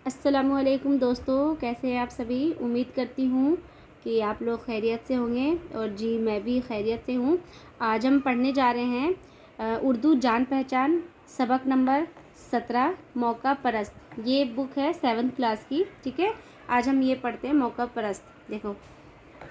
अस्सलामुअलैकुम दोस्तों, कैसे हैं आप सभी। उम्मीद करती हूँ कि आप लोग खैरियत से होंगे और जी मैं भी खैरियत से हूँ। आज हम पढ़ने जा रहे हैं उर्दू जान पहचान सबक नंबर 17 मौका परस्त। ये बुक है 7th क्लास की, ठीक है। आज हम ये पढ़ते हैं मौका परस्त। देखो,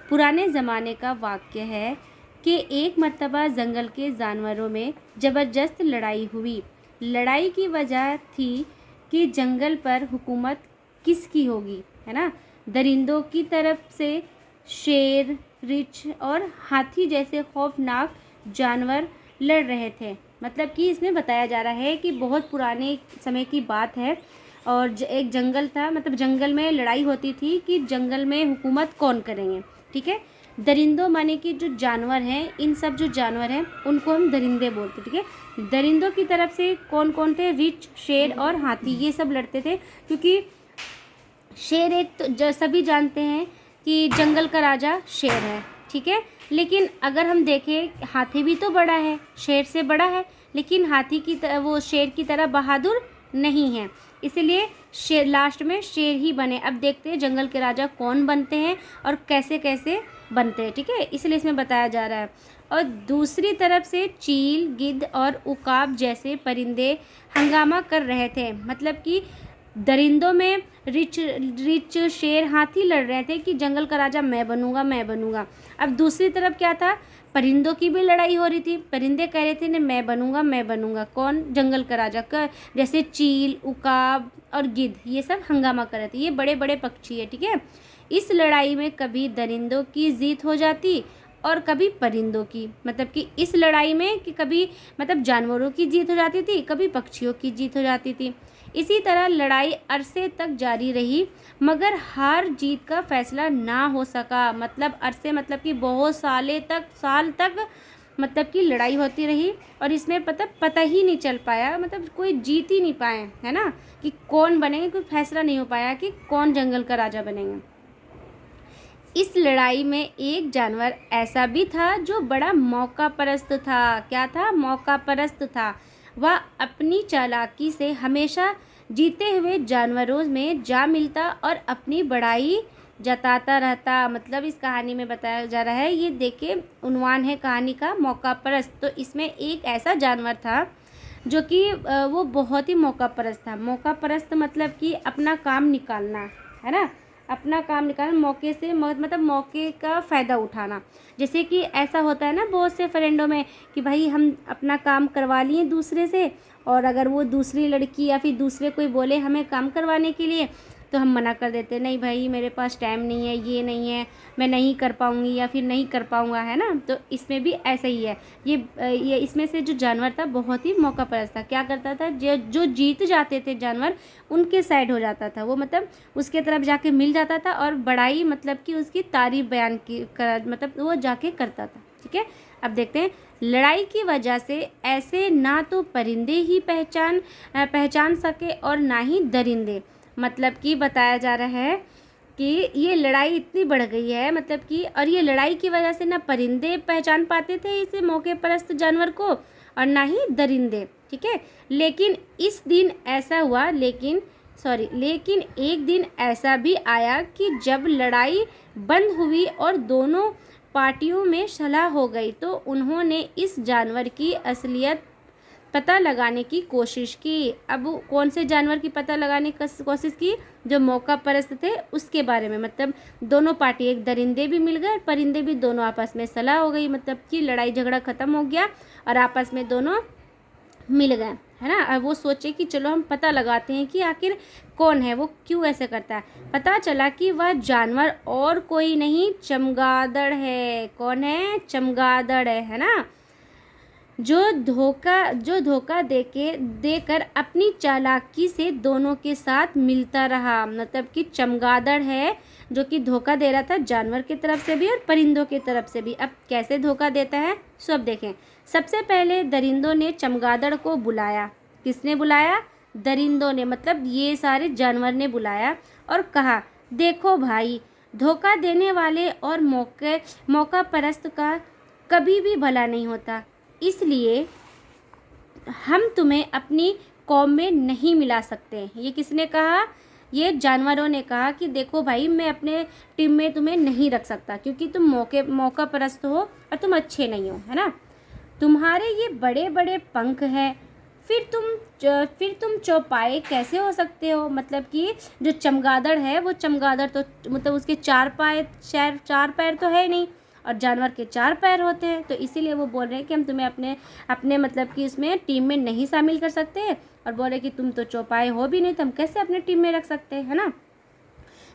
पुराने ज़माने का वाक्य है कि एक मर्तबा जंगल के जानवरों में ज़बरदस्त लड़ाई हुई। लड़ाई की वजह थी कि जंगल पर हुकूमत किसकी होगी, है ना। दरिंदों की तरफ से शेर, रिछ और हाथी जैसे खौफनाक जानवर लड़ रहे थे। मतलब कि इसमें बताया जा रहा है कि बहुत पुराने समय की बात है और एक जंगल था, मतलब जंगल में लड़ाई होती थी कि जंगल में हुकूमत कौन करेंगे, ठीक है। दरिंदों माने कि जो जानवर हैं, इन सब जो जानवर हैं उनको हम दरिंदे बोलते, ठीक है। दरिंदों की तरफ से कौन कौन थे? रिछ, शेर और हाथी, ये सब लड़ते थे। क्योंकि शेर एक तो सभी जानते हैं कि जंगल का राजा शेर है, ठीक है। लेकिन अगर हम देखें, हाथी भी तो बड़ा है, शेर से बड़ा है, लेकिन हाथी की तरह, वो शेर की तरह बहादुर नहीं है। इसीलिए शेर लास्ट में शेर ही बने। अब देखते हैं जंगल के राजा कौन बनते हैं और कैसे कैसे बनते हैं, ठीक है। इसलिए इसमें बताया जा रहा है। और दूसरी तरफ से चील, गिद्ध और उकाब जैसे परिंदे हंगामा कर रहे थे। मतलब कि दरिंदों में रिच शेर, हाथी लड़ रहे थे कि जंगल का राजा मैं बनूंगा, मैं बनूंगा। अब दूसरी तरफ क्या था? परिंदों की भी लड़ाई हो रही थी। परिंदे कह रहे थे ना, मैं बनूंगा, मैं बनूंगा। कौन? जंगल का राजा का। जैसे चील, उकाब और गिद्ध, ये सब हंगामा कर रहे थे। ये बड़े बड़े पक्षी है, ठीक है। इस लड़ाई में कभी दरिंदों की जीत हो जाती और कभी परिंदों की। मतलब कि इस लड़ाई में कि कभी मतलब जानवरों की जीत हो जाती थी, कभी पक्षियों की जीत हो जाती थी। इसी तरह लड़ाई अरसे तक जारी रही, मगर हार जीत का फैसला ना हो सका। मतलब अरसे, मतलब कि बहुत साल तक मतलब कि लड़ाई होती रही और इसमें पता ही नहीं चल पाया, मतलब कोई जीत ही नहीं पाए, है ना, कि कौन बनेंगे। कोई फैसला नहीं हो पाया कि कौन जंगल का राजा बनेंगे। इस लड़ाई में एक जानवर ऐसा भी था जो बड़ा मौका परस्त था। क्या था? मौका परस्त था। वह अपनी चालाकी से हमेशा जीते हुए जानवरों में जा मिलता और अपनी बड़ाई जताता रहता। मतलब इस कहानी में बताया जा रहा है, ये देखिए उन्वान है कहानी का, मौका परस्त। तो इसमें एक ऐसा जानवर था जो कि वो बहुत ही मौका परस्त था। मौका परस्त मतलब कि अपना काम निकालना, है ना, अपना काम निकालना, मौके से मतलब मौके का फ़ायदा उठाना। जैसे कि ऐसा होता है ना बहुत से फ्रेंडों में कि भाई हम अपना काम करवा लिए दूसरे से, और अगर वो दूसरी लड़की या फिर दूसरे कोई बोले हमें काम करवाने के लिए, तो हम मना कर देते, नहीं भाई मेरे पास टाइम नहीं है, ये नहीं है, मैं नहीं कर पाऊँगी या फिर नहीं कर पाऊँगा, है ना। तो इसमें भी ऐसा ही है। ये इसमें से जो जानवर था बहुत ही मौका परस्त था। क्या करता था? जो जीत जाते थे जानवर, उनके साइड हो जाता था वो, मतलब उसके तरफ जाके मिल जाता था और बड़ाई, मतलब कि उसकी तारीफ बयान की मतलब वो जाके करता था, ठीक है। अब देखते हैं, लड़ाई की वजह से ऐसे ना तो परिंदे ही पहचान सके और ना ही दरिंदे। मतलब कि बताया जा रहा है कि ये लड़ाई इतनी बढ़ गई है, मतलब कि, और ये लड़ाई की वजह से ना परिंदे पहचान पाते थे इसे मौके परस्त जानवर को और ना ही दरिंदे, ठीक है। लेकिन इस दिन ऐसा हुआ, लेकिन एक दिन ऐसा भी आया कि जब लड़ाई बंद हुई और दोनों पार्टियों में सलाह हो गई, तो उन्होंने इस जानवर की असलियत पता लगाने की कोशिश की। अब कौन से जानवर की पता लगाने की कोशिश की? जो मौका परस्त थे उसके बारे में। मतलब दोनों पार्टी, एक दरिंदे भी मिल गए, परिंदे भी, दोनों आपस में सलाह हो गई, मतलब कि लड़ाई झगड़ा ख़त्म हो गया और आपस में दोनों मिल गए, है ना। अब वो सोचे कि चलो हम पता लगाते हैं कि आखिर कौन है, वो क्यों ऐसे करता है। पता चला कि वह जानवर और कोई नहीं, चमगादड़ है। कौन है? चमगादड़ है ना, जो धोखा देकर अपनी चालाकी से दोनों के साथ मिलता रहा। मतलब कि चमगादड़ है जो कि धोखा दे रहा था, जानवर की तरफ से भी और परिंदों की तरफ से भी। अब कैसे धोखा देता है सब देखें। सबसे पहले दरिंदों ने चमगादड़ को बुलाया। किसने बुलाया? दरिंदों ने, मतलब ये सारे जानवर ने बुलाया और कहा, देखो भाई, धोखा देने वाले और मौका परस्त का कभी भी भला नहीं होता, इसलिए हम तुम्हें अपनी कौम में नहीं मिला सकते। ये किसने कहा? ये जानवरों ने कहा कि देखो भाई, मैं अपने टीम में तुम्हें नहीं रख सकता क्योंकि तुम मौका परस्त हो और तुम अच्छे नहीं हो, है ना। तुम्हारे ये बड़े बड़े पंख हैं, फिर तुम चौपाए कैसे हो सकते हो। मतलब कि जो चमगादड़ है वो चमगादड़ तो मतलब उसके चार पैर तो है नहीं, और जानवर के 4 पैर होते हैं, तो इसीलिए वो बोल रहे हैं कि हम तुम्हें अपने अपने मतलब कि इसमें टीम में नहीं शामिल कर सकते, और बोल रहे कि तुम तो चौपाए हो भी नहीं, तो हम कैसे अपने टीम में रख सकते हैं, है ना।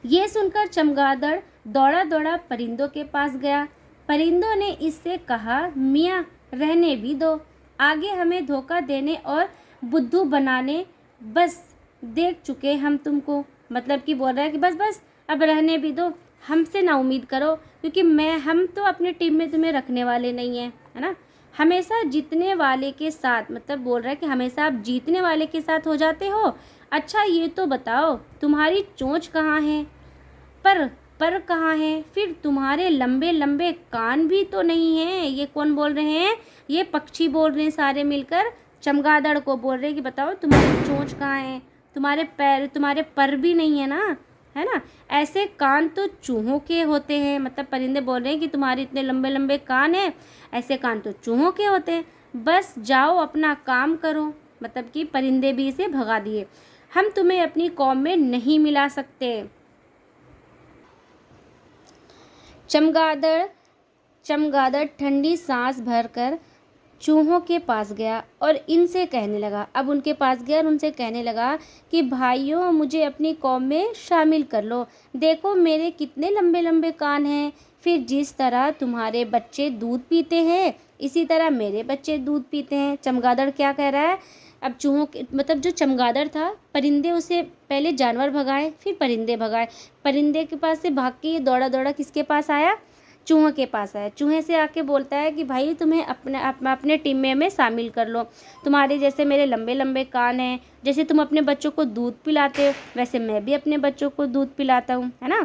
ये सुनकर चमगादड़ दौड़ा दौड़ा परिंदों के पास गया। परिंदों ने इससे कहा, मियाँ रहने भी दो, आगे हमें धोखा देने और बुद्धू बनाने बस देख चुके हम तुमको। मतलब कि बोल रहा है कि बस बस अब रहने भी दो, हमसे ना उम्मीद करो, क्योंकि हम तो अपनी टीम में तुम्हें रखने वाले नहीं हैं, है ना। हमेशा जीतने वाले के साथ, मतलब बोल रहा है कि हमेशा आप जीतने वाले के साथ हो जाते हो। अच्छा ये तो बताओ, तुम्हारी चोंच कहाँ है, पर कहाँ है, फिर तुम्हारे लंबे लंबे कान भी तो नहीं हैं। ये कौन बोल रहे हैं, ये पक्षी बोल रहे हैं सारे मिलकर, चमगादड़ को बोल रहे हैं कि बताओ तुम्हारी चोंच कहाँ है, तुम्हारे पर भी नहीं है ना, है ना। ऐसे कान तो चूहों के होते हैं। मतलब परिंदे बोल रहे हैं कि तुम्हारे इतने लंबे लंबे कान हैं, ऐसे कान तो चूहों के होते हैं, बस जाओ अपना काम करो। मतलब कि परिंदे भी इसे भगा दिए। हम तुम्हें अपनी कौम में नहीं मिला सकते। चमगादड़ चमगादड़ ठंडी सांस भरकर चूहों के पास गया और इनसे कहने लगा, अब उनके पास गया और उनसे कहने लगा कि भाइयों, मुझे अपनी कौम में शामिल कर लो। देखो मेरे कितने लंबे लंबे कान हैं, फिर जिस तरह तुम्हारे बच्चे दूध पीते हैं इसी तरह मेरे बच्चे दूध पीते हैं। चमगादड़ क्या कह रहा है, अब चूहों के मतलब जो चमगादड़ था, परिंदे उसे पहले जानवर भगाए फिर परिंदे भगाए। परिंदे के पास से भाग के ये दौड़ा दौड़ा किसके पास आया, चूहे के पास आया। चूहे से आके बोलता है कि भाई तुम्हें अपने टीम में हमें शामिल कर लो। तुम्हारे जैसे मेरे लंबे लंबे कान हैं, जैसे तुम अपने बच्चों को दूध पिलाते हो वैसे मैं भी अपने बच्चों को दूध पिलाता हूँ, है ना।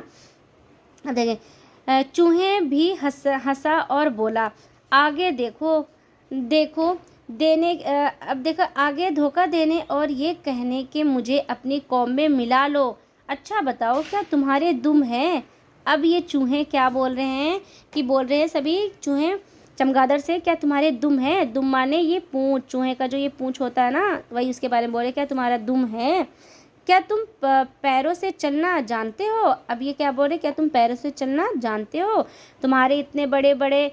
अब देखें, चूहे भी हंसा और बोला, आगे देखो देखो अब देखो, आगे धोखा देने और ये कहने के मुझे अपनी कौम में मिला लो। अच्छा बताओ, क्या तुम्हारे दुम है। अब ये चूहे क्या बोल रहे हैं कि बोल रहे हैं सभी चूहे चमगादड़ से, क्या तुम्हारे दुम है। दुम माने ये पूंछ, चूहे का जो ये पूंछ होता है ना, वही उसके बारे में बोल रहे, क्या तुम्हारा दुम है, क्या तुम पैरों से चलना जानते हो। अब ये क्या बोल रहे, क्या तुम पैरों से चलना जानते हो। तुम्हारे इतने बड़े बड़े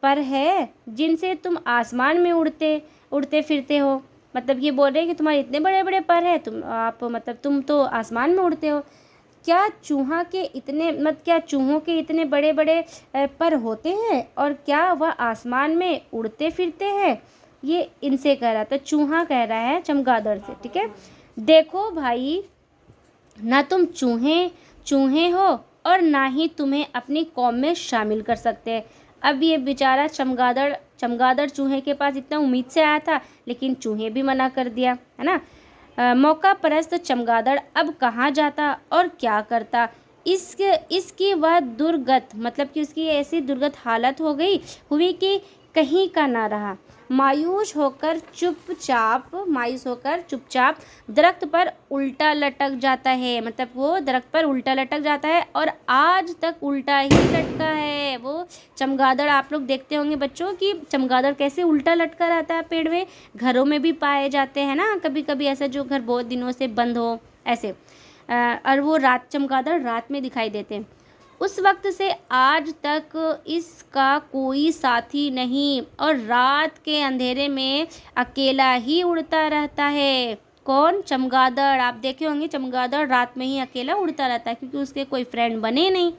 पर है जिनसे तुम आसमान में उड़ते फिरते हो। मतलब ये बोल रहे हैं कि तुम्हारे इतने बड़े बड़े पर है, तुम तो आसमान में उड़ते हो। क्या चूहों के इतने बड़े बड़े पर होते हैं और क्या वह आसमान में उड़ते फिरते हैं। ये इनसे कह रहा था, चूहा कह रहा है चमगादड़ से, ठीक है। देखो भाई, ना तुम चूहे हो और ना ही तुम्हें अपनी कौम में शामिल कर सकते। अब ये बेचारा चमगादड़ चूहे के पास इतना उम्मीद से आया था, लेकिन चूहे भी मना कर दिया, है ना। मौका परस्त चमगादड़ अब कहाँ जाता और क्या करता। इसकी वह दुर्गत, मतलब कि उसकी ऐसी दुर्गत हालत हुई कि कहीं का ना रहा। मायूस होकर चुपचाप दरख्त पर उल्टा लटक जाता है। मतलब वो दरख्त पर उल्टा लटक जाता है और आज तक उल्टा ही लटका है वो चमगादड़। आप लोग देखते होंगे बच्चों कि चमगादड़ कैसे उल्टा लटका रहता है पेड़ में। घरों में भी पाए जाते हैं ना, कभी कभी ऐसा जो घर बहुत दिनों से बंद हो ऐसे, और वो चमगादड़ रात में दिखाई देते हैं। उस वक्त से आज तक इसका कोई साथी नहीं और रात के अंधेरे में अकेला ही उड़ता रहता है। कौन, चमगादड़। आप देखे होंगे चमगादड़ रात में ही अकेला उड़ता रहता है क्योंकि उसके कोई फ्रेंड बने नहीं।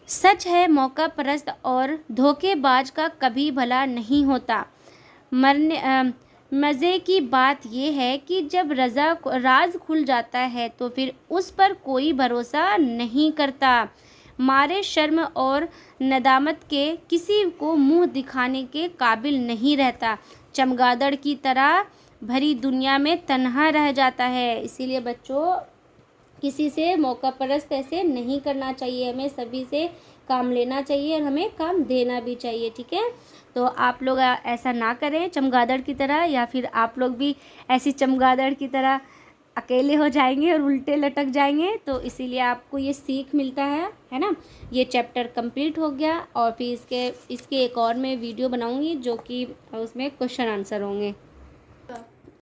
सच है, मौका परस्त और धोखेबाज का कभी भला नहीं होता। मज़े की बात यह है कि जब राज खुल जाता है तो फिर उस पर कोई भरोसा नहीं करता। मारे शर्म और नदामत के किसी को मुंह दिखाने के काबिल नहीं रहता। चमगादड़ की तरह भरी दुनिया में तन्हा रह जाता है। इसीलिए बच्चों, किसी से मौका परस्त ऐसे नहीं करना चाहिए, हमें सभी से काम लेना चाहिए और हमें काम देना भी चाहिए, ठीक है। तो आप लोग ऐसा ना करें चमगादड़ की तरह, या फिर आप लोग भी ऐसी चमगादड़ की तरह अकेले हो जाएंगे और उल्टे लटक जाएंगे, तो इसीलिए आपको ये सीख मिलता है ना। ये चैप्टर कंप्लीट हो गया और फिर इसके एक और मैं वीडियो बनाऊंगी जो कि उसमें क्वेश्चन आंसर होंगे।